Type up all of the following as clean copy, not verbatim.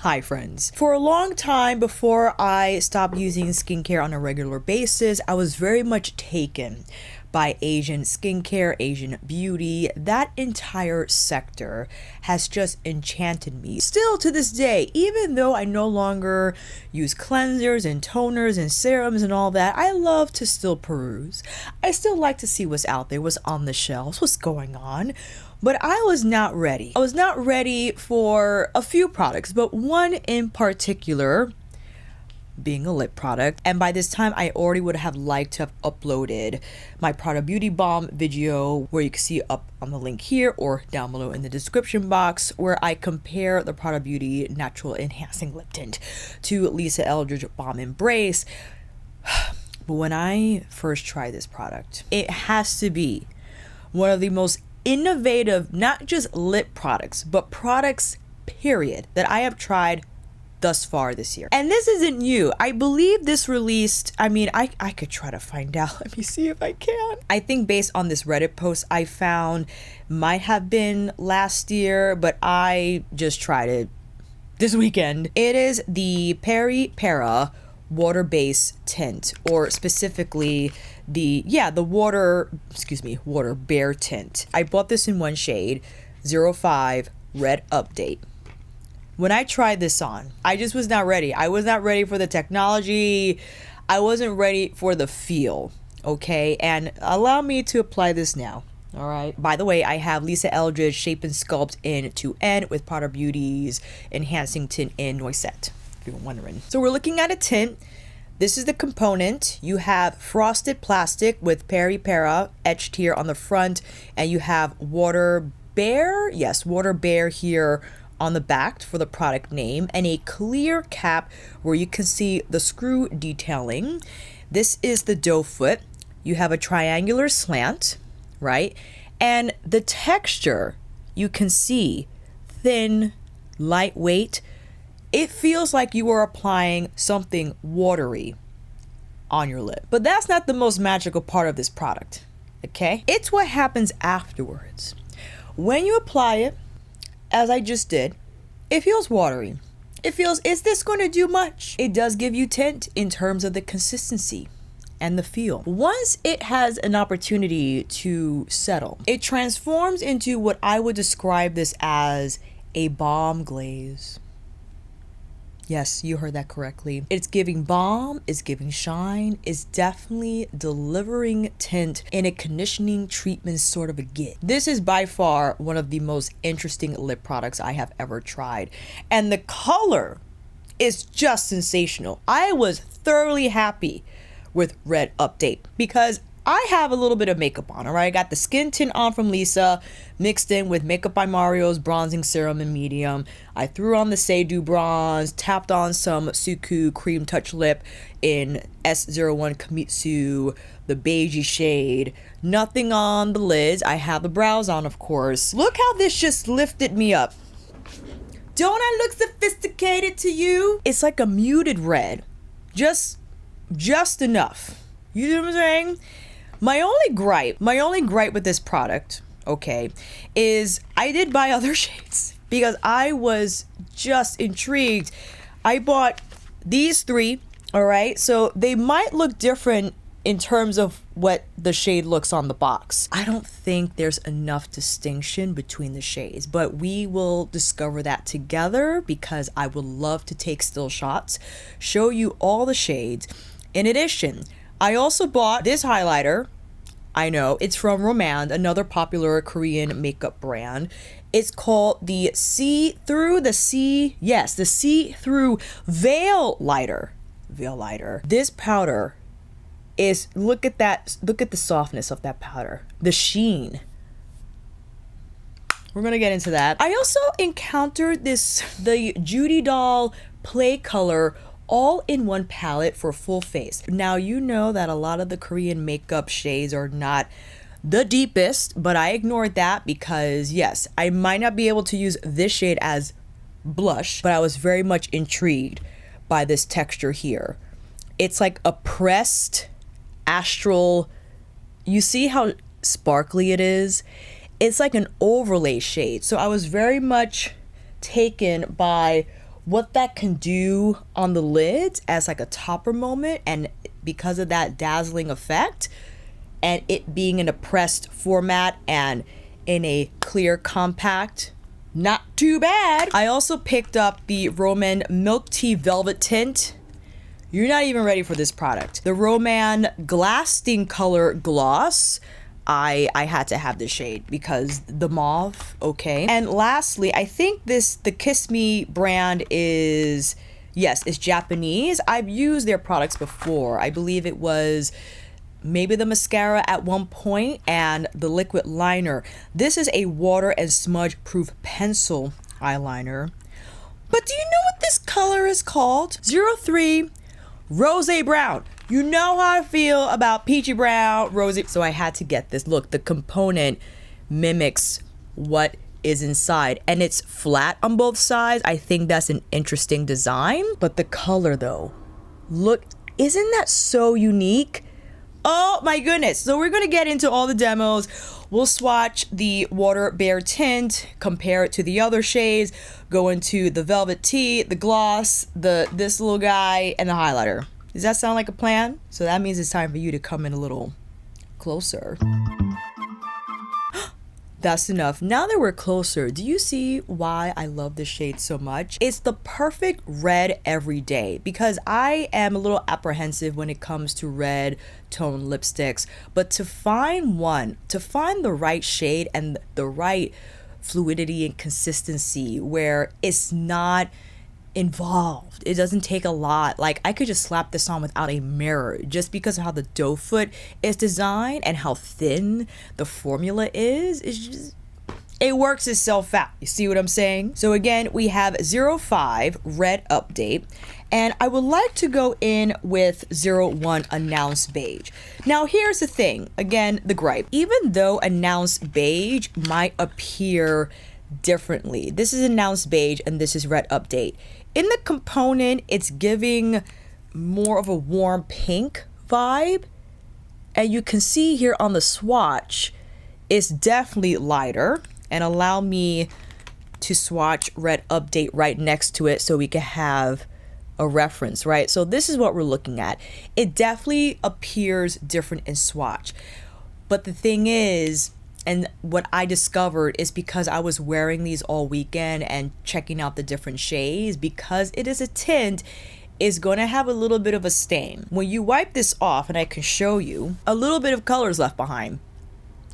Hi friends. For a long time before I stopped using skincare on a regular basis, I was very much taken by Asian skincare, Asian beauty. That entire sector has just enchanted me. Still to this day, even though I no longer use cleansers and toners and serums and all that, I love to still peruse. I still like to see what's out there, what's on the shelves, what's going on. But I was not ready. I was not ready for a few products, but one in particular being a lip product. And by this time, I already would have liked to have uploaded my Prada Beauty Balm video, where you can see up on the link here or down below in the description box, where I compare the Prada Beauty Natural Enhancing Lip Tint to Lisa Eldridge Balm Embrace. But when I first tried this product, it has to be one of the most innovative, not just lip products, but products, period, that I have tried thus far this year. And this isn't new. I believe this released, I could try to find out. Let me see if I can. I think based on this Reddit post I found, might have been last year, but I just tried it this weekend. It is the Peripera water-based tint, or specifically the water bare tint. I bought this in one shade, 05 Red Update. When I tried this on, I just was not ready. I was not ready for the technology. I wasn't ready for the feel, okay? And allow me to apply this now, all right? By the way, I have Lisa Eldridge Shape and Sculpt in 2N with Prada Beauty's Enhancing Tint in Noisette, if you're wondering. So we're looking at a tint. This is the component. You have frosted plastic with Peripera etched here on the front, and you have water bare, yes, water bare here on the back for the product name, and a clear cap where you can see the screw detailing. This is the doe foot. You have a triangular slant, right? And the texture, you can see thin, lightweight. It feels like you are applying something watery on your lip. But that's not the most magical part of this product, okay? It's what happens afterwards. When you apply it, as I just did, it feels watery. It feels, is this going to do much? It does give you tint in terms of the consistency and the feel. Once it has an opportunity to settle, it transforms into what I would describe this as a balm glaze. Yes, you heard that correctly. It's giving balm, it's giving shine, it's definitely delivering tint in a conditioning treatment sort of a get. This is by far one of the most interesting lip products I have ever tried. And the color is just sensational. I was thoroughly happy with Red Update because I have a little bit of makeup on, all right? I got the skin tint on from Lisa, mixed in with Makeup by Mario's bronzing serum in medium. I threw on the Saie bronze, tapped on some Suqqu cream touch lip in S01 Kamistu, the beige shade. Nothing on the lids. I have the brows on, of course. Look how this just lifted me up. Don't I look sophisticated to you? It's like a muted red, just enough. You know what I'm saying? My only gripe with this product, okay, is I did buy other shades because I was just intrigued. I bought these three, all right? So they might look different in terms of what the shade looks on the box. I don't think there's enough distinction between the shades, but we will discover that together because I would love to take still shots, show you all the shades. In addition, I also bought this highlighter. I know, it's from Romand, another popular Korean makeup brand. It's called the See-Through Veillighter. This powder is, look at the softness of that powder, the sheen. We're gonna get into that. I also encountered the JudyDoll Play Color all-in-one palette for full face. Now, you know that a lot of the Korean makeup shades are not the deepest, but I ignored that because, yes, I might not be able to use this shade as blush, but I was very much intrigued by this texture here. It's like a pressed astral. You see how sparkly it is? It's like an overlay shade. So I was very much taken by what that can do on the lids as like a topper moment, and because of that dazzling effect and it being in a pressed format and in a clear compact, not too bad. I also picked up the Roman Milk Velvet Tint. You're not even ready for this product. The Roman Glasting Color Gloss. I had to have the shade because the mauve, okay. And lastly, I think the Kiss Me brand is, yes, it's Japanese. I've used their products before. I believe it was maybe the mascara at one point and the liquid liner. This is a water and smudge proof pencil eyeliner. But do you know what this color is called? 03 Rose Brown. You know how I feel about peachy brown, rosy. So I had to get this. Look, the component mimics what is inside, and it's flat on both sides. I think that's an interesting design. But the color though, look, isn't that so unique? Oh my goodness. So we're gonna get into all the demos. We'll swatch the Water Bare Tint, compare it to the other shades, go into the Velvet Tea, the gloss, this little guy, and the highlighter. Does that sound like a plan? So that means it's time for you to come in a little closer. That's enough. Now that we're closer, do you see why I love this shade so much? It's the perfect red every day, because I am a little apprehensive when it comes to red tone lipsticks, but to find the right shade and the right fluidity and consistency where it's not involved, it doesn't take a lot. Like, I could just slap this on without a mirror just because of how the doe foot is designed and how thin the formula is. It's just, it works itself out. You see what I'm saying? So again, we have 05 Red Update, and I would like to go in with 01 Announced Beige. Now here's the thing, again, the gripe. Even though Announced Beige might appear differently, this is Announced Beige and this is Red Update. In the component, it's giving more of a warm pink vibe, and you can see here on the swatch, it's definitely lighter. And allow me to swatch Red Update right next to it so we can have a reference, right? So this is what we're looking at. It definitely appears different in swatch, but the thing is, and what I discovered is because I was wearing these all weekend and checking out the different shades, because it is a tint, is going to have a little bit of a stain. When you wipe this off, and I can show you, a little bit of color is left behind.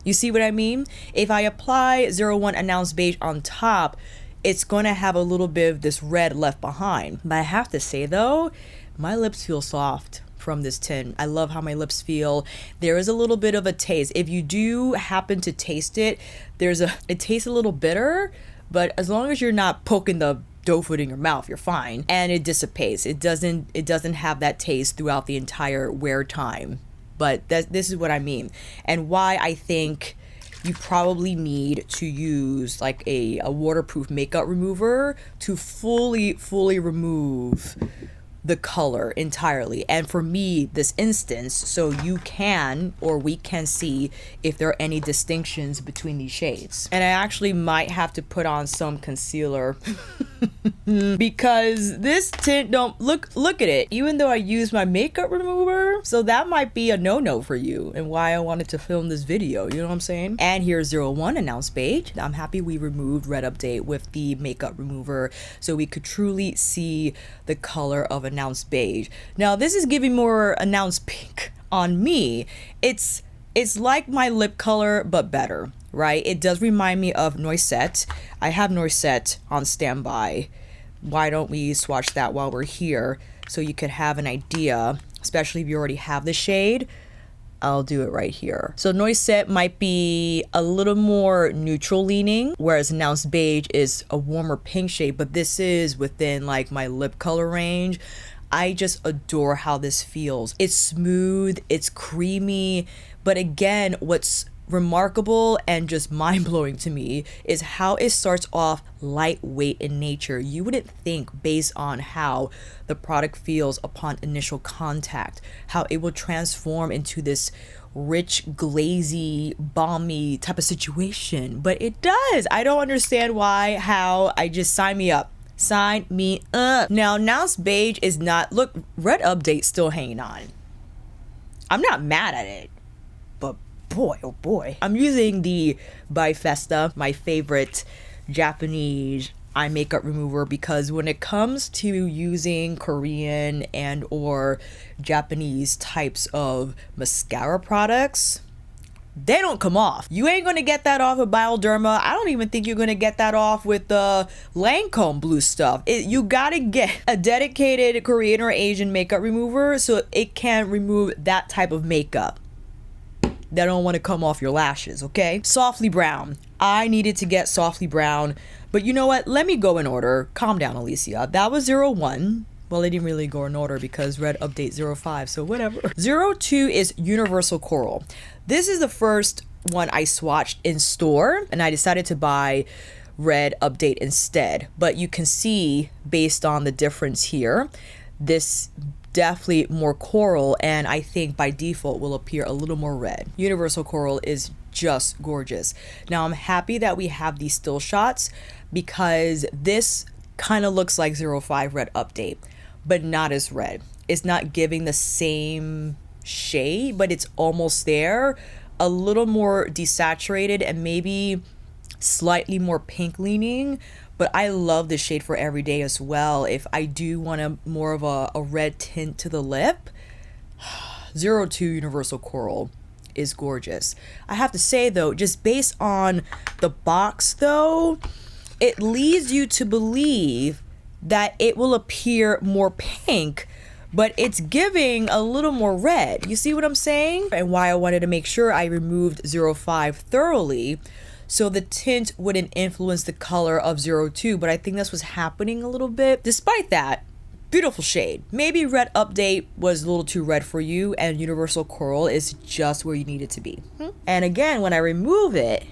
You see what I mean? If I apply 01 Announced Beige on top, it's going to have a little bit of this red left behind. But I have to say though, my lips feel soft from this tint. I love how my lips feel. There is a little bit of a taste. If you do happen to taste it, it tastes a little bitter, but as long as you're not poking the doe foot in your mouth, you're fine. And it dissipates. It doesn't have that taste throughout the entire wear time. But this is what I mean, and why I think you probably need to use like a waterproof makeup remover to fully remove the color entirely. And for me, this instance, so you can, or we can see if there are any distinctions between these shades. And I actually might have to put on some concealer because this tint don't look at it, even though I use my makeup remover. So that might be a no-no for you, and why I wanted to film this video, you know what I'm saying? And here's 01 Announced Beige. I'm happy we removed Red Update with the makeup remover so we could truly see the color of Announced Beige. Now this is giving more announced pink on me. It's like my lip color but better, right? It does remind me of Noisette. I have Noisette on standby. Why don't we swatch that while we're here so you could have an idea, especially if you already have the shade. I'll do it right here. So Noisette might be a little more neutral leaning, whereas Announced Beige is a warmer pink shade, but this is within like my lip color range. I just adore how this feels. It's smooth, it's creamy, but again, what's remarkable and just mind-blowing to me is how it starts off lightweight in nature. You wouldn't think, based on how the product feels upon initial contact, how it will transform into this rich, glazy, balmy type of situation, but it does. I don't understand why, how. I just sign me up. Sign me up. Now, announced Beige is not, look, Red Update still hanging on. I'm not mad at it, but boy, oh boy. I'm using the Bifesta, my favorite Japanese eye makeup remover, because when it comes to using Korean and or Japanese types of mascara products, they don't come off. You ain't gonna get that off with Bioderma. I don't even think you're gonna get that off with the Lancome blue stuff. You gotta get a dedicated Korean or Asian makeup remover so it can remove that type of makeup that don't want to come off your lashes, okay? Softly Brown. I needed to get Softly Brown, but you know what? Let me go in order. Calm down, Alicia. That was 01. Well, I didn't really go in order because Red Update 05, so whatever. 02 is Universal Coral. This is the first one I swatched in store, and I decided to buy Red Update instead. But you can see, based on the difference here, this definitely more coral, and I think by default will appear a little more red. Universal Coral is just gorgeous. Now, I'm happy that we have these still shots because this kind of looks like 05 Red Update, but not as red. It's not giving the same shade, but it's almost there. A little more desaturated and maybe slightly more pink leaning, but I love this shade for everyday as well. If I do want a more of a red tint to the lip, 02 Universal Coral is gorgeous. I have to say though, just based on the box though, it leads you to believe that it will appear more pink, but it's giving a little more red. You see what I'm saying? And why I wanted to make sure I removed 05 thoroughly so the tint wouldn't influence the color of 02, but I think that's what's happening a little bit. Despite that, beautiful shade. Maybe Red Update was a little too red for you and Universal Coral is just where you need it to be. And again, when I remove it,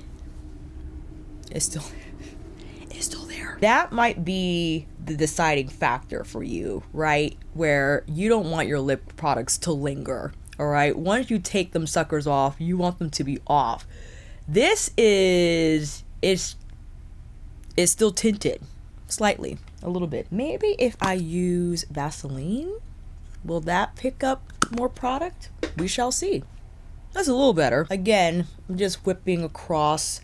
it's still there. That might be the deciding factor for you, right? Where you don't want your lip products to linger, all right? Once you take them suckers off, you want them to be off. This is still tinted slightly, a little bit. Maybe if I use Vaseline, will that pick up more product? We shall see. That's a little better. Again, I'm just whipping across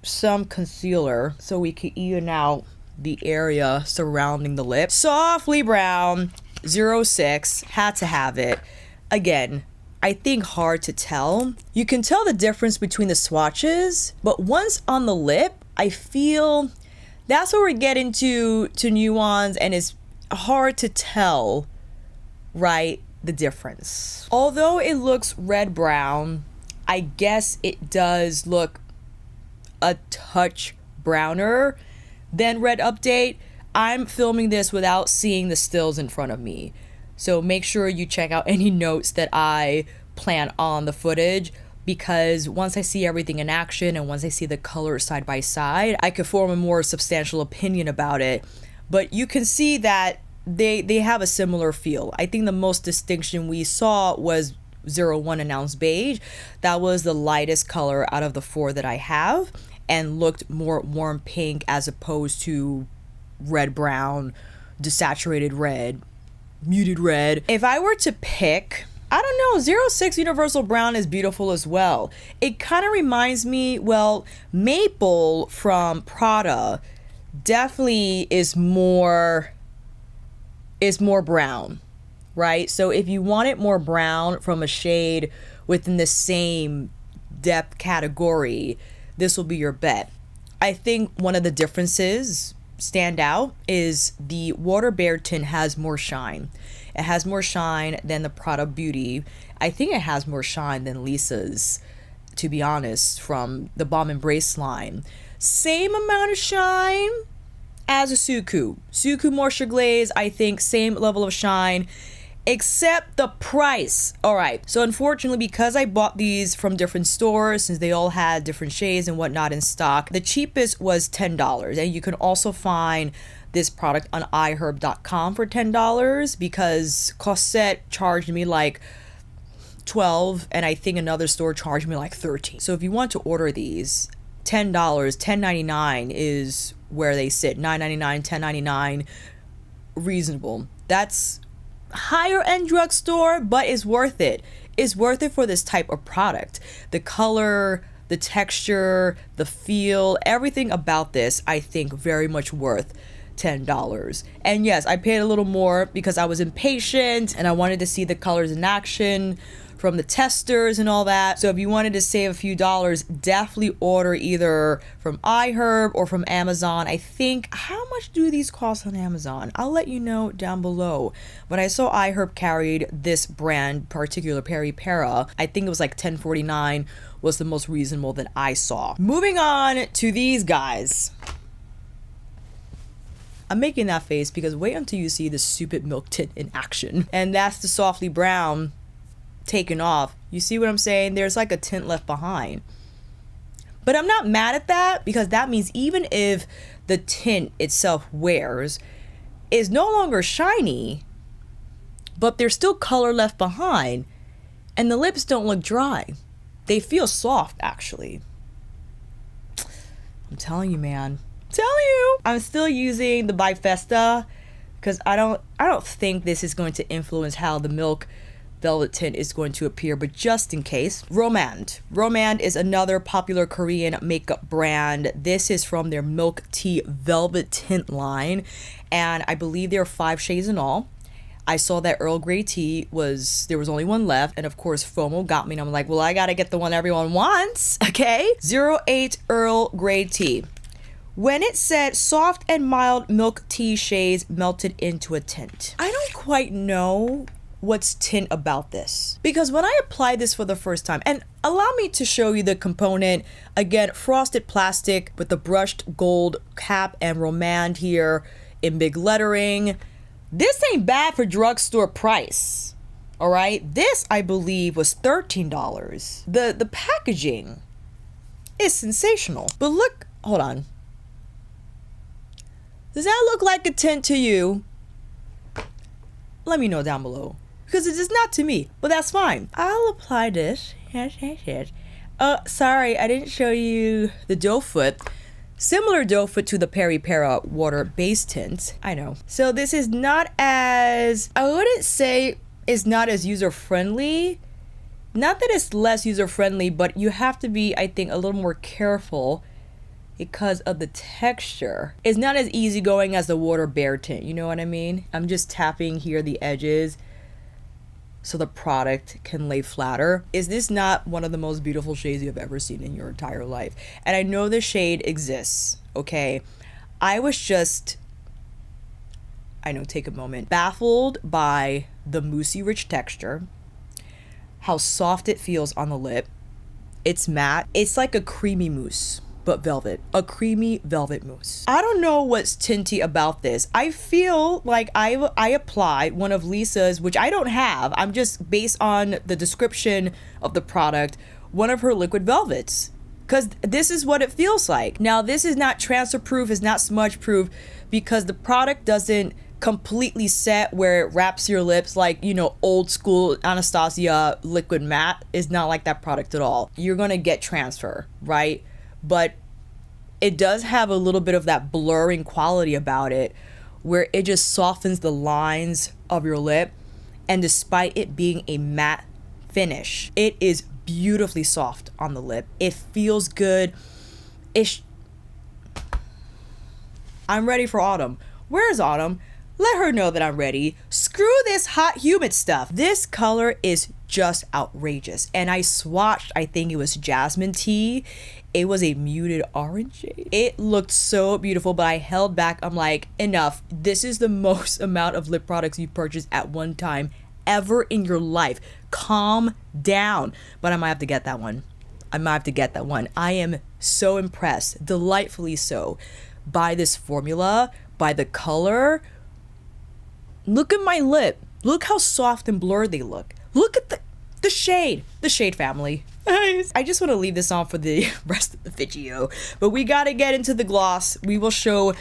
some concealer so we can even out the area surrounding the lip. Softly Brown 06, had to have it. Again, I think hard to tell. You can tell the difference between the swatches, but once on the lip, I feel that's where we get into nuance, and it's hard to tell, right, the difference. Although it looks red brown, I guess it does look a touch browner than Red Update. I'm filming this without seeing the stills in front of me, so make sure you check out any notes that I plan on the footage, because once I see everything in action and once I see the colors side by side, I could form a more substantial opinion about it. But you can see that they have a similar feel. I think the most distinction we saw was 01 announced Beige. That was the lightest color out of the four that I have and looked more warm pink as opposed to red brown, desaturated red, muted red. If I were to pick, I don't know, 06 Universal Brown is beautiful as well. It kind of reminds me, well, Maple from Prada definitely is more brown, right? So if you want it more brown from a shade within the same depth category, this will be your bet. I think one of the differences stand out is the Water Bear tint has more shine. It has more shine than the Prada Beauty. I think it has more shine than Lisa's, to be honest, from the Balm Embrace line. Same amount of shine as a Suqqu. Suqqu Moisture Glaze, I think same level of shine, except the price. All right, so unfortunately, because I bought these from different stores, since they all had different shades and whatnot in stock, the cheapest was $10. And you can also find this product on iHerb.com for $10 because Cosette charged me like $12 and I think another store charged me like $13. So if you want to order these, $10, $10.99 is where they sit. $9.99, $10.99, reasonable. That's higher end drugstore, but it's worth it. It's worth it for this type of product. The color, the texture, the feel, everything about this, I think very much worth $10. And yes, I paid a little more because I was impatient and I wanted to see the colors in action from the testers and all that. So if you wanted to save a few dollars, definitely order either from iHerb or from Amazon. I think, how much do these cost on Amazon? I'll let you know down below. But I saw iHerb carried this brand, particular Peripera. I think it was like $10.49 was the most reasonable that I saw. Moving on to these guys. I'm making that face because wait until you see the stupid milk tint in action. And that's the Softly Brown taken off. You see what I'm saying? There's like a tint left behind. But I'm not mad at that because that means even if the tint itself wears, is no longer shiny, but there's still color left behind and the lips don't look dry. They feel soft actually. I'm telling you, man. I'm telling you. I'm still using the Bifesta because I don't think this is going to influence how the Milk Velvet Tint is going to appear, but just in case. Romand is another popular Korean makeup brand. This is from their Milk Tea Velvet Tint line, and I believe there are 5 shades in all. I saw that Earl Grey tea there was only one left, and of course FOMO got me, and I'm like, well, I gotta get the one everyone wants, okay? 08 Earl Grey tea. When it said soft and mild milk tea shades melted into a tint. I don't quite know what's tint about this because when I applied this for the first time, and allow me to show you the component again, frosted plastic with the brushed gold cap and Romand here in big lettering. This ain't bad for drugstore price. All right, this I believe was $13. The packaging is sensational, but look, hold on, does that look like a tint to you? Let me know down below because it is not to me, but that's fine. I'll apply this. Sorry, I didn't show you the doe foot. Similar doe foot to the Peripera water base tint. I know. So this is not as, I wouldn't say it's not as user-friendly. Not that it's less user-friendly, but you have to be, I think, a little more careful because of the texture. It's not as easygoing as the water bare tint, you know what I mean? I'm just tapping here the edges so the product can lay flatter. Is this not one of the most beautiful shades you've ever seen in your entire life? And I know the shade exists, okay? I was just, take a moment, baffled by the moussey rich texture, how soft it feels on the lip. It's matte. It's like a creamy mousse, but velvet, a creamy velvet mousse. I don't know what's tinty about this. I feel like I applied one of Lisa's, which I don't have. I'm just based on the description of the product, one of her liquid velvets, because this is what it feels like. Now, this is not transfer proof, it's not smudge proof, because the product doesn't completely set where it wraps your lips like, you know, old school Anastasia liquid matte is not like that product at all. You're gonna get transfer, right? But it does have a little bit of that blurring quality about it where it just softens the lines of your lip, and despite it being a matte finish, it is beautifully soft on the lip. It feels good. I'm ready for autumn. Where's Autumn? Let her know that I'm ready. Screw this hot humid stuff. This color is just outrageous, and I swatched, I think it was jasmine tea. It was a muted orange shade. It looked so beautiful, but I held back. I'm like, enough. This is the most amount of lip products you purchased at one time ever in your life. Calm down. But I might have to get that one. I am so impressed, delightfully so, by this formula, by the color. Look at my lip. Look how soft and blurred they look. Look at the shade family. I just want to leave this on for the rest of the video, but we got to get into the gloss. We will show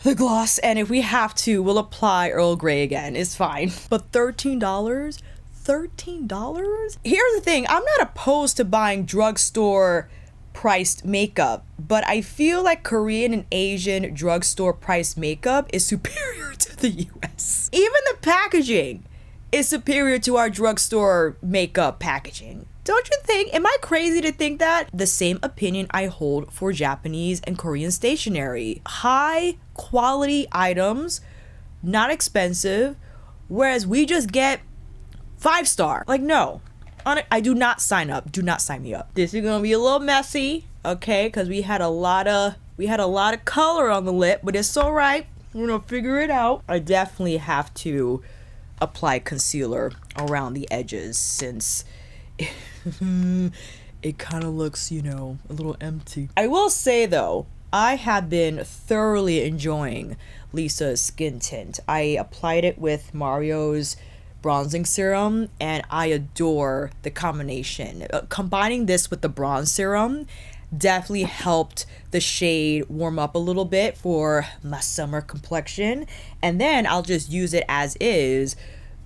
the gloss, and if we have to, we'll apply Earl Grey again. It's fine. But $13? $13? Here's the thing. I'm not opposed to buying drugstore priced makeup, but I feel like Korean and Asian drugstore priced makeup is superior to the US. Even the packaging is superior to our drugstore makeup packaging. Don't you think? Am I crazy to think that? The same opinion I hold for Japanese and Korean stationery. High quality items, not expensive, whereas we just get 5-star. Like, no. I do not sign up. Do not sign me up. This is gonna be a little messy, okay? Because we had a lot of color on the lip, but it's all right. We're gonna figure it out. I definitely have to apply concealer around the edges since it kind of looks, you know, a little empty. I will say though, I have been thoroughly enjoying Lisa's skin tint. I applied it with Mario's bronzing serum and I adore the combination. Combining this with the bronze serum definitely helped the shade warm up a little bit for my summer complexion, and then I'll just use it as is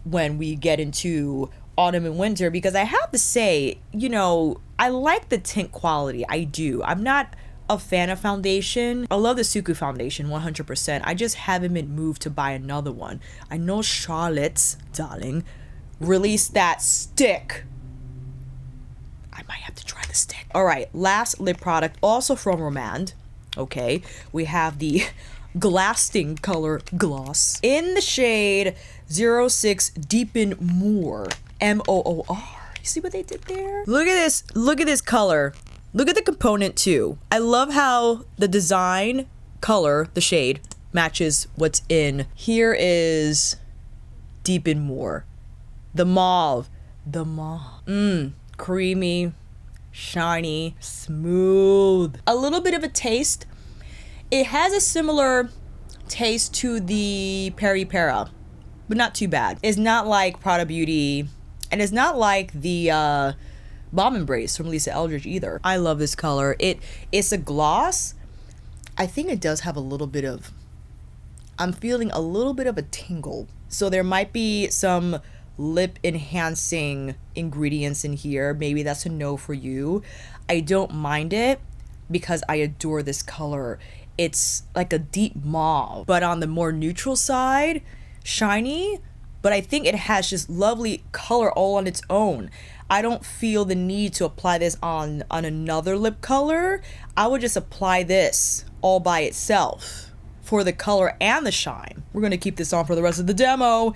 when we get into autumn and winter, because I have to say, you know, I like the tint quality. I do. I'm not a fan of foundation. I love the Suqqu foundation 100%. I just haven't been moved to buy another one. I know Charlotte's, darling, released that stick. I might have to try the stick. All right, last lip product, also from Romand. Okay, we have the Glasting color gloss in the shade 06 Deepen Moor, M-O-O-R. You see what they did there? Look at this. Look at this color. Look at the component too. I love how the design color, the shade, matches what's in. Here is Deepen Moor. The mauve. The mauve. Creamy, shiny, smooth. A little bit of a taste. It has a similar taste to the Peripera, but not too bad. It's not like Prada Beauty, and it's not like the Bomb Embrace from Eldridge either. I love this color. It's a gloss. I think it does have a little bit of, I'm feeling a little bit of a tingle. So there might be some lip enhancing ingredients in here. Maybe that's a no for you. I don't mind it because I adore this color. It's like a deep mauve, but on the more neutral side, shiny, but I think it has just lovely color all on its own. I don't feel the need to apply this on another lip color. I would just apply this all by itself for the color and the shine. We're gonna keep this on for the rest of the demo.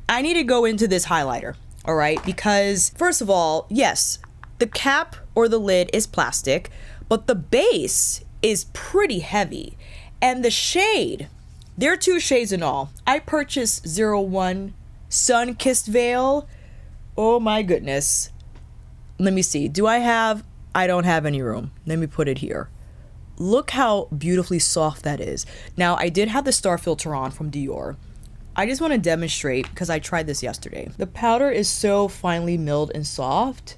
I need to go into this highlighter, all right? Because first of all, yes, the cap or the lid is plastic, but the base is pretty heavy. And the shade, there are 2 shades in all. I purchased 01 Sunkissed Veil. Oh my goodness. Let me see. I don't have any room. Let me put it here. Look how beautifully soft that is. Now, I did have the star filter on from Dior. I just want to demonstrate because I tried this yesterday. The powder is so finely milled and soft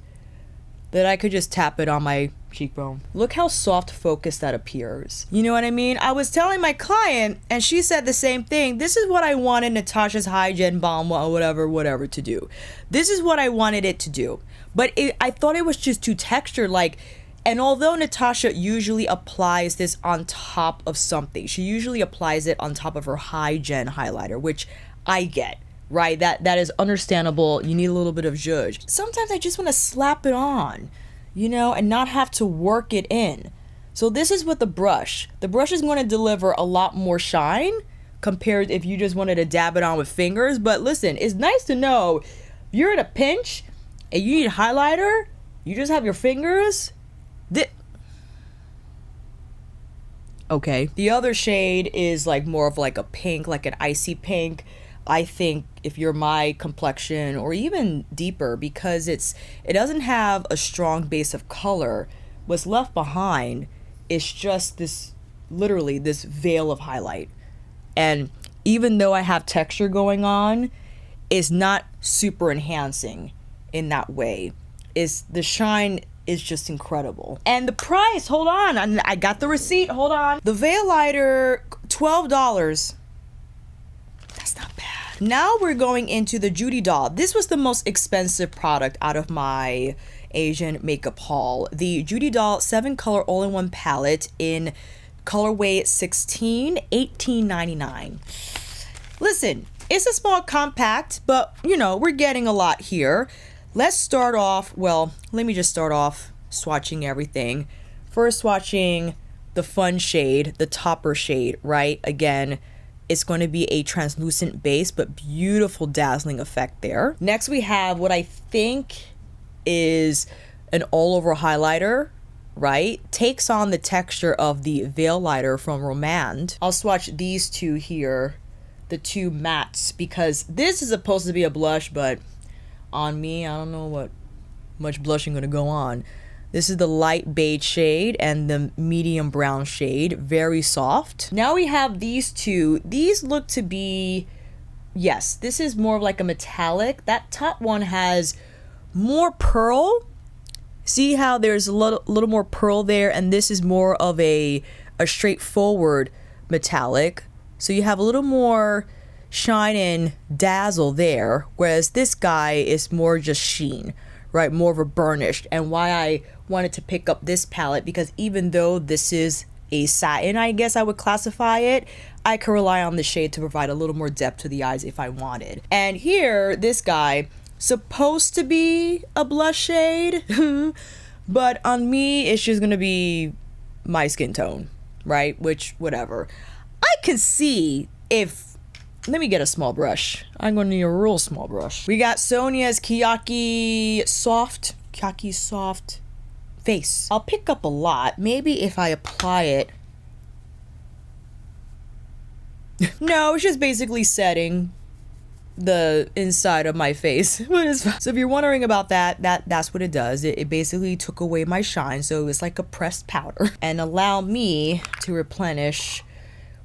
that I could just tap it on my cheekbone. Look how soft focused that appears. You know what I mean? I was telling my client and she said the same thing. This is what I wanted Natasha's Hy-Glam Balm or whatever to do. This is what I wanted it to do. But I thought it was just too textured, like, and although Natasha usually applies this on top of something, she usually applies it on top of her Hy-Glam highlighter, which I get. Right, that is understandable. You need a little bit of zhuzh. Sometimes I just want to slap it on, you know, and not have to work it in. So this is with the brush. The brush is going to deliver a lot more shine compared if you just wanted to dab it on with fingers. But listen, it's nice to know you're in a pinch and you need highlighter. You just have your fingers. Okay. The other shade is like more of like a pink, like an icy pink. I think if you're my complexion or even deeper, because it doesn't have a strong base of color, what's left behind is just this, literally this veil of highlight. And even though I have texture going on, it's not super enhancing in that way. The shine is just incredible. And the price, hold on, I got the receipt, hold on. The Veillighter, $12. That's not bad. Now we're going into the JudyDoll. This was the most expensive product out of my Asian makeup haul. The JudyDoll 7-color all-in-one palette in colorway 16, $18.99. Listen, it's a small compact, but you know, we're getting a lot here. Let's start off, well, let me just start off swatching everything. First swatching the fun shade, the topper shade, right? Again, it's going to be a translucent base, but beautiful dazzling effect there. Next we have what I think is an all-over highlighter, right? Takes on the texture of the Veillighter from Romand. I'll swatch these two here, the two mattes, because this is supposed to be a blush, but on me, I don't know what much blushing gonna go on. This is the light beige shade and the medium brown shade, very soft. Now we have these two. These look to be, yes, this is more of like a metallic. That top one has more pearl. See how there's a little more pearl there, and this is more of a straightforward metallic. So you have a little more shine and dazzle there, whereas this guy is more just sheen, right? More of a burnished. And why I wanted to pick up this palette, because even though this is a satin, I guess I would classify it, I could rely on the shade to provide a little more depth to the eyes if I wanted. And here, this guy, supposed to be a blush shade, but on me, it's just gonna be my skin tone, right? Which, whatever. I can see if, let me get a small brush. I'm gonna need a real small brush. We got Sonia's Kiyaki Soft Face. I'll pick up a lot. Maybe if I apply it. No, it's just basically setting the inside of my face. So if you're wondering about that's what it does. It basically took away my shine, so it's like a pressed powder. And allow me to replenish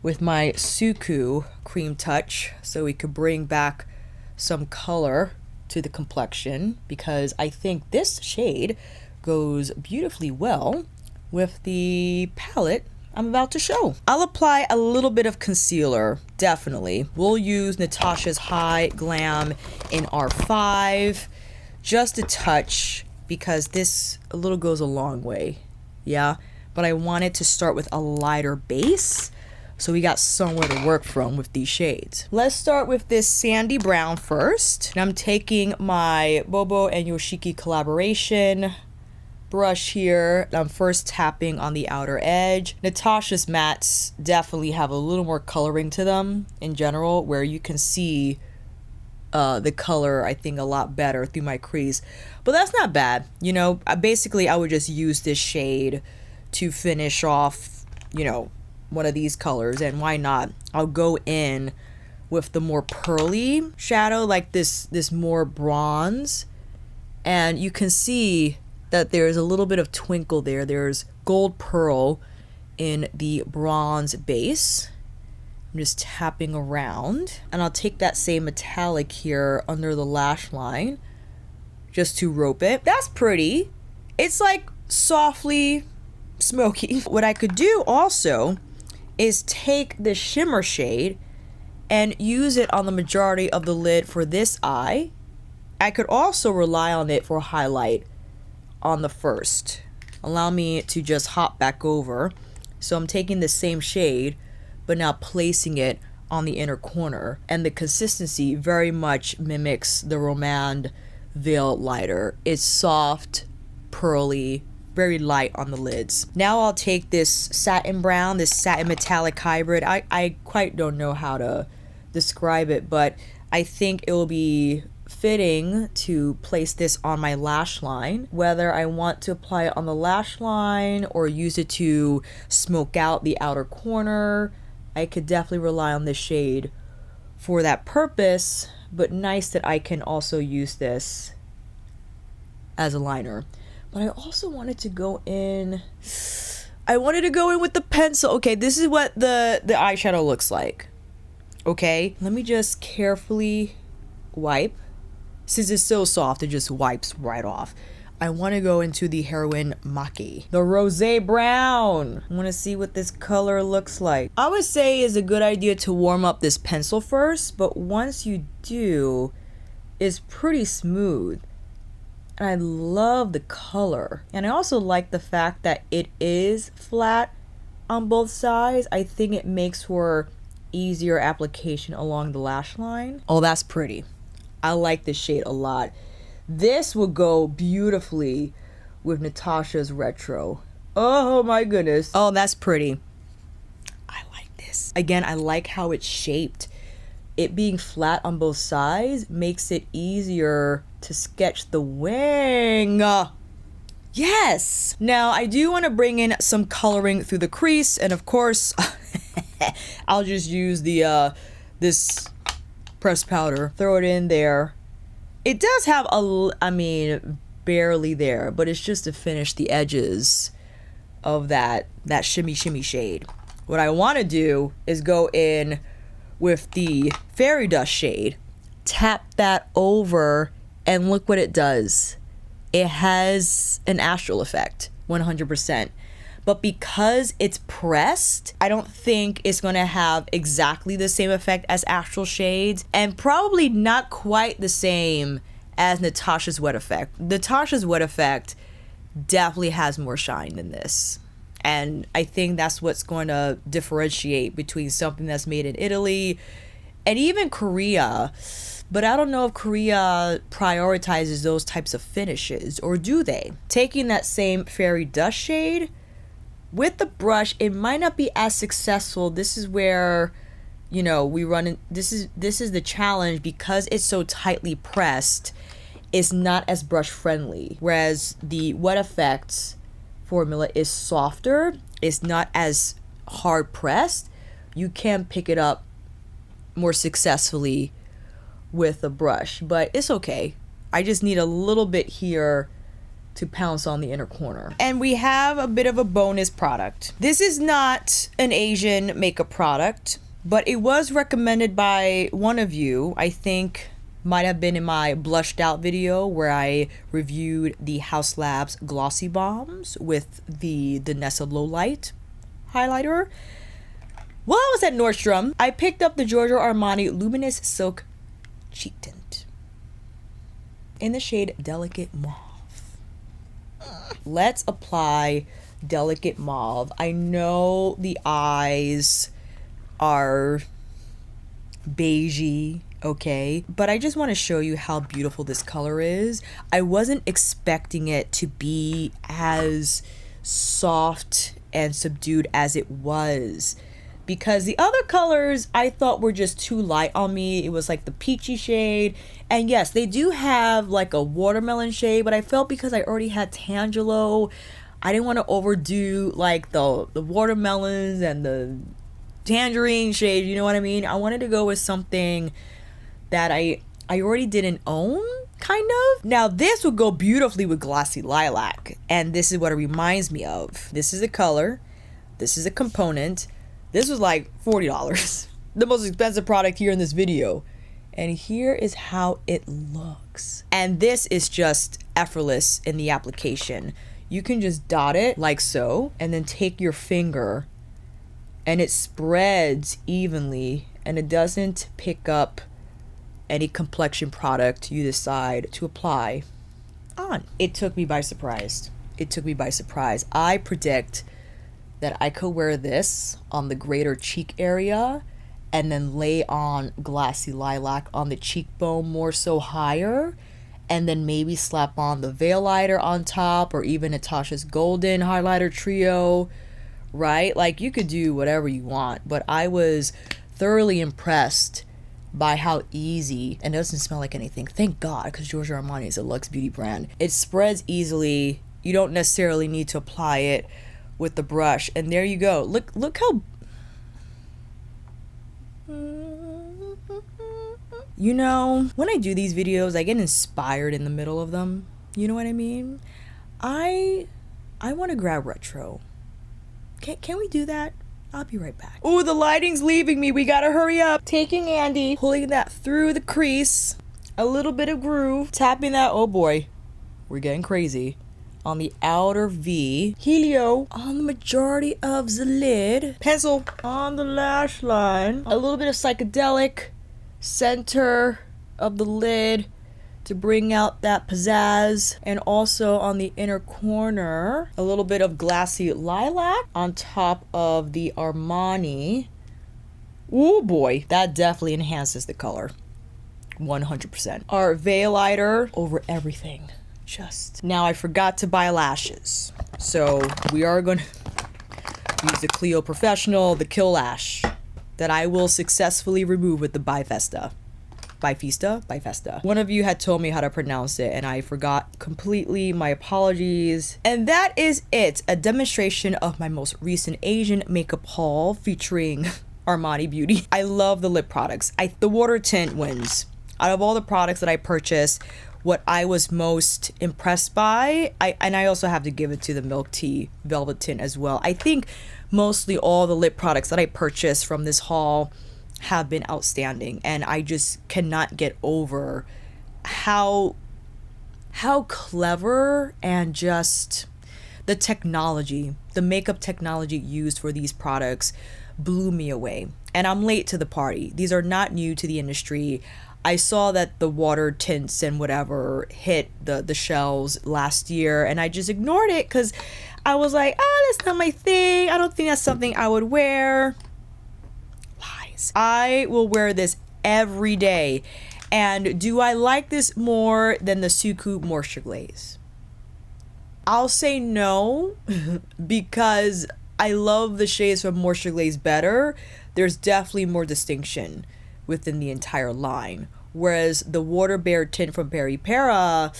with my Suqqu cream touch, so we could bring back some color to the complexion, because I think this shade goes beautifully well with the palette I'm about to show. I'll apply a little bit of concealer, definitely. We'll use Natasha's Hy-Glam in R5, just a touch, because this a little goes a long way, yeah? But I wanted to start with a lighter base, so we got somewhere to work from with these shades. Let's start with this sandy brown first. And I'm taking my Bobo and Yoshiki collaboration brush here. I'm first tapping on the outer edge. Natasha's mattes definitely have a little more coloring to them in general, where you can see the color, I think, a lot better through my crease. But that's not bad. You know, basically I would just use this shade to finish off, you know, one of these colors, and why not? I'll go in with the more pearly shadow, like this more bronze, and you can see that there's a little bit of twinkle there. There's gold pearl in the bronze base. I'm just tapping around, and I'll take that same metallic here under the lash line just to rope it. That's pretty. It's like softly smoky. What I could do also is take the shimmer shade and use it on the majority of the lid for this eye. I could also rely on it for highlight on the first. Allow me to just hop back over. So I'm taking the same shade, but now placing it on the inner corner. And the consistency very much mimics the Romand Veillighter. It's soft, pearly, very light on the lids. Now I'll take this satin brown, this satin metallic hybrid. I quite don't know how to describe it, but I think it will be fitting to place this on my lash line, whether I want to apply it on the lash line or use it to smoke out the outer corner. I could definitely rely on this shade for that purpose, but nice that I can also use this as a liner. But I also wanted to go in, with the pencil. Okay, this is what the eyeshadow looks like. Okay, let me just carefully wipe. Since it's so soft, it just wipes right off. I want to go into the Heorine Maki, the rosé brown. I want to see what this color looks like. I would say it's a good idea to warm up this pencil first, but once you do, it's pretty smooth. And I love the color. And I also like the fact that it is flat on both sides. I think it makes for easier application along the lash line. Oh, that's pretty. I like this shade a lot. This will go beautifully with Natasha's retro. Oh my goodness. Oh, that's pretty. I like this. Again, I like how it's shaped. It being flat on both sides makes it easier to sketch the wing. Yes! Now, I do want to bring in some coloring through the crease, and of course, I'll just use the this pressed powder. Throw it in there. It does have I mean, barely there, but it's just to finish the edges of that shimmy shade. What I want to do is go in with the fairy dust shade, tap that over, and look what it does. It has an astral effect, 100%. But because it's pressed, I don't think it's going to have exactly the same effect as astral shades, and probably not quite the same as Natasha's wet effect. Natasha's wet effect definitely has more shine than this. And I think that's what's going to differentiate between something that's made in Italy and even Korea. But I don't know if Korea prioritizes those types of finishes, or do they? Taking that same fairy dust shade with the brush, it might not be as successful. This is where, you know, we run in, this is the challenge, because it's so tightly pressed. It's not as brush friendly, whereas the wet effects formula is softer. It's not as hard pressed. You can pick it up more successfully with a brush, but it's okay. I just need a little bit here to pounce on the inner corner. And we have a bit of a bonus product. This is not an Asian makeup product, but it was recommended by one of you. I think might have been in my blushed out video where I reviewed the Haus Labs Glossy Bombs with the Denona Low Light highlighter. While I was at Nordstrom, I picked up the Giorgio Armani Luminous Silk Cheek Tint in the shade Delicate Mauve. Let's apply Delicate Mauve. I know the eyes are beigey, okay, but I just want to show you how beautiful this color is. I wasn't expecting it to be as soft and subdued as it was, because the other colors I thought were just too light on me. It was like the peachy shade, and yes, they do have like a watermelon shade, but I felt because I already had Tangelo, I didn't want to overdo like the watermelons and the tangerine shade, you know what I mean? I wanted to go with something that I already didn't own, kind of. Now this would go beautifully with Glossy Lilac, and this is what it reminds me of. This is a color, this is a component. This was like $40, the most expensive product here in this video. And here is how it looks. And this is just effortless in the application. You can just dot it like so, and then take your finger, and it spreads evenly, and it doesn't pick up any complexion product you decide to apply on. It took me by surprise. It took me by surprise. I predict that I could wear this on the greater cheek area and then lay on Glossy Lilac on the cheekbone more so higher, and then maybe slap on the Veillighter on top, or even Natasha's Golden Highlighter Trio, right? Like, you could do whatever you want, but I was thoroughly impressed by how easy, and it doesn't smell like anything, thank God, because Giorgio Armani is a luxe beauty brand. It spreads easily. You don't necessarily need to apply it with the brush, and there you go. Look how, you know, when I do these videos, I get inspired in the middle of them, you know what I mean? I want to grab retro. Can we do that? I'll be right back. Oh, the lighting's leaving me. We gotta hurry up. Taking Andy, pulling that through the crease, a little bit of groove, tapping that, oh boy, we're getting crazy, on the outer V. Helio on the majority of the lid. Pencil on the lash line. A little bit of psychedelic center of the lid to bring out that pizzazz. And also on the inner corner, a little bit of glassy lilac on top of the Armani. Oh boy, that definitely enhances the color. 100%. Our Veillighter over everything. Just now, I forgot to buy lashes, so we are going to use the Clio Professional, the Kill Lash, that I will successfully remove with the Bifesta. Bifesta. One of you had told me how to pronounce it and I forgot completely. My apologies. And that is it. A demonstration of my most recent Asian makeup haul featuring Armani Beauty. I love the lip products. The water tint wins. Out of all the products that I purchased, what I was most impressed by, and I also have to give it to the Milk Velvet Tint as well. I think mostly all the lip products that I purchased from this haul have been outstanding, and I just cannot get over how clever and just the technology, the makeup technology used for these products blew me away. And I'm late to the party. These are not new to the industry. I saw that the water tints and whatever hit the shelves last year, and I just ignored it because I was like, oh, that's not my thing. I don't think that's something I would wear. Lies. I will wear this every day. And do I like this more than the Suqqu Moisture Glaze? I'll say no, because I love the shades from Moisture Glaze better. There's definitely more distinction within the entire line. Whereas the Water Bare tint from Peripera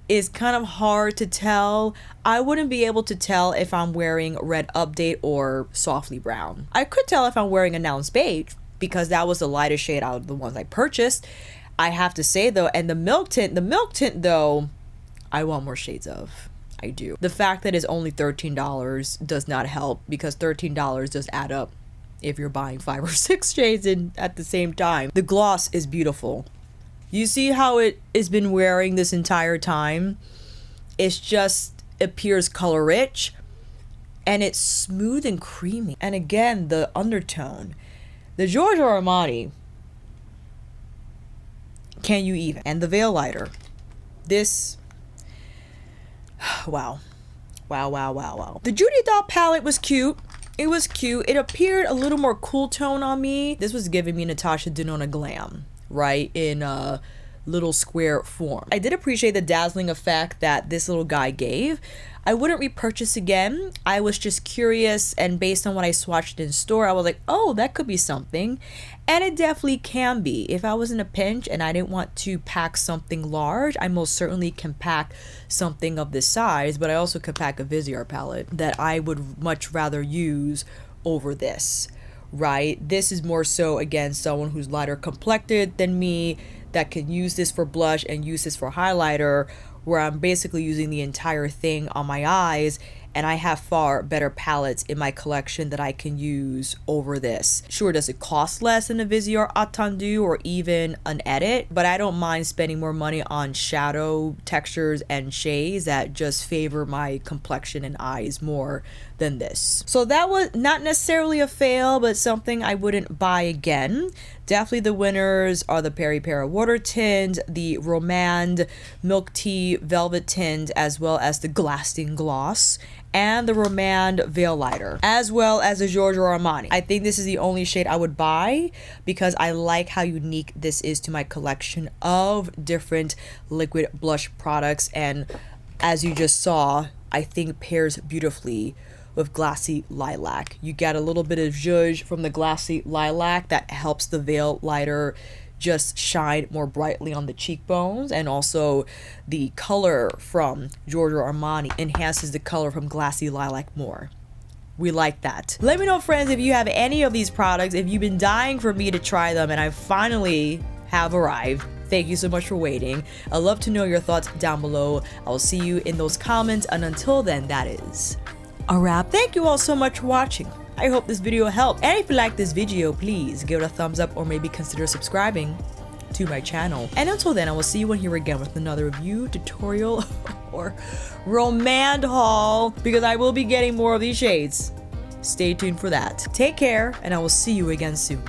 is kind of hard to tell. I wouldn't be able to tell if I'm wearing Red Update or Softly Brown. I could tell if I'm wearing Announced Beige because that was the lightest shade out of the ones I purchased. I have to say though, and the milk tint though, I want more shades of. I do. The fact that it's only $13 does not help because $13 does add up if you're buying 5 or 6 shades in at the same time. The gloss is beautiful. You see how it has been wearing this entire time? It's just appears color rich and it's smooth and creamy. And again, the undertone. The Giorgio Armani, can you even? And the Veillighter. This, wow. The JudyDoll palette was cute. It was cute. It appeared a little more cool tone on me. This was giving me Natasha Denona glam, right? In a little square form. I did appreciate the dazzling effect that this little guy gave. I wouldn't repurchase again. I was just curious, and based on what I swatched in store, I was like, oh, that could be something. And it definitely can be. If I was in a pinch and I didn't want to pack something large, I most certainly can pack something of this size, but I also could pack a Viseart palette that I would much rather use over this, right? This is more so, again, someone who's lighter complected than me that can use this for blush and use this for highlighter, where I'm basically using the entire thing on my eyes, and I have far better palettes in my collection that I can use over this. Sure, does it cost less than a Viseart Attendu or even an Edit, but I don't mind spending more money on shadow textures and shades that just favor my complexion and eyes more than this. So that was not necessarily a fail, but something I wouldn't buy again. Definitely the winners are the Peripera Water Tint, the Romand Milk Velvet Tint, as well as the Glasting Gloss, and the Romand Veillighter, as well as the Giorgio Armani. I think this is the only shade I would buy because I like how unique this is to my collection of different liquid blush products, and as you just saw, I think pairs beautifully with Glassy Lilac. You get a little bit of zhuzh from the Glassy Lilac that helps the Veillighter just shine more brightly on the cheekbones, and also the color from Giorgio Armani enhances the color from Glassy Lilac more. We like that. Let me know, friends, if you have any of these products, if you've been dying for me to try them, and I finally have arrived. Thank you so much for waiting. I'd love to know your thoughts down below. I will see you in those comments, and until then, that is a wrap. Thank you all so much for watching. I hope this video helped, and if you like this video, please give it a thumbs up or maybe consider subscribing to my channel. And until then, I will see you in here again with another review, tutorial, or Romand haul, because I will be getting more of these shades. Stay tuned for that. Take care, and I will see you again soon.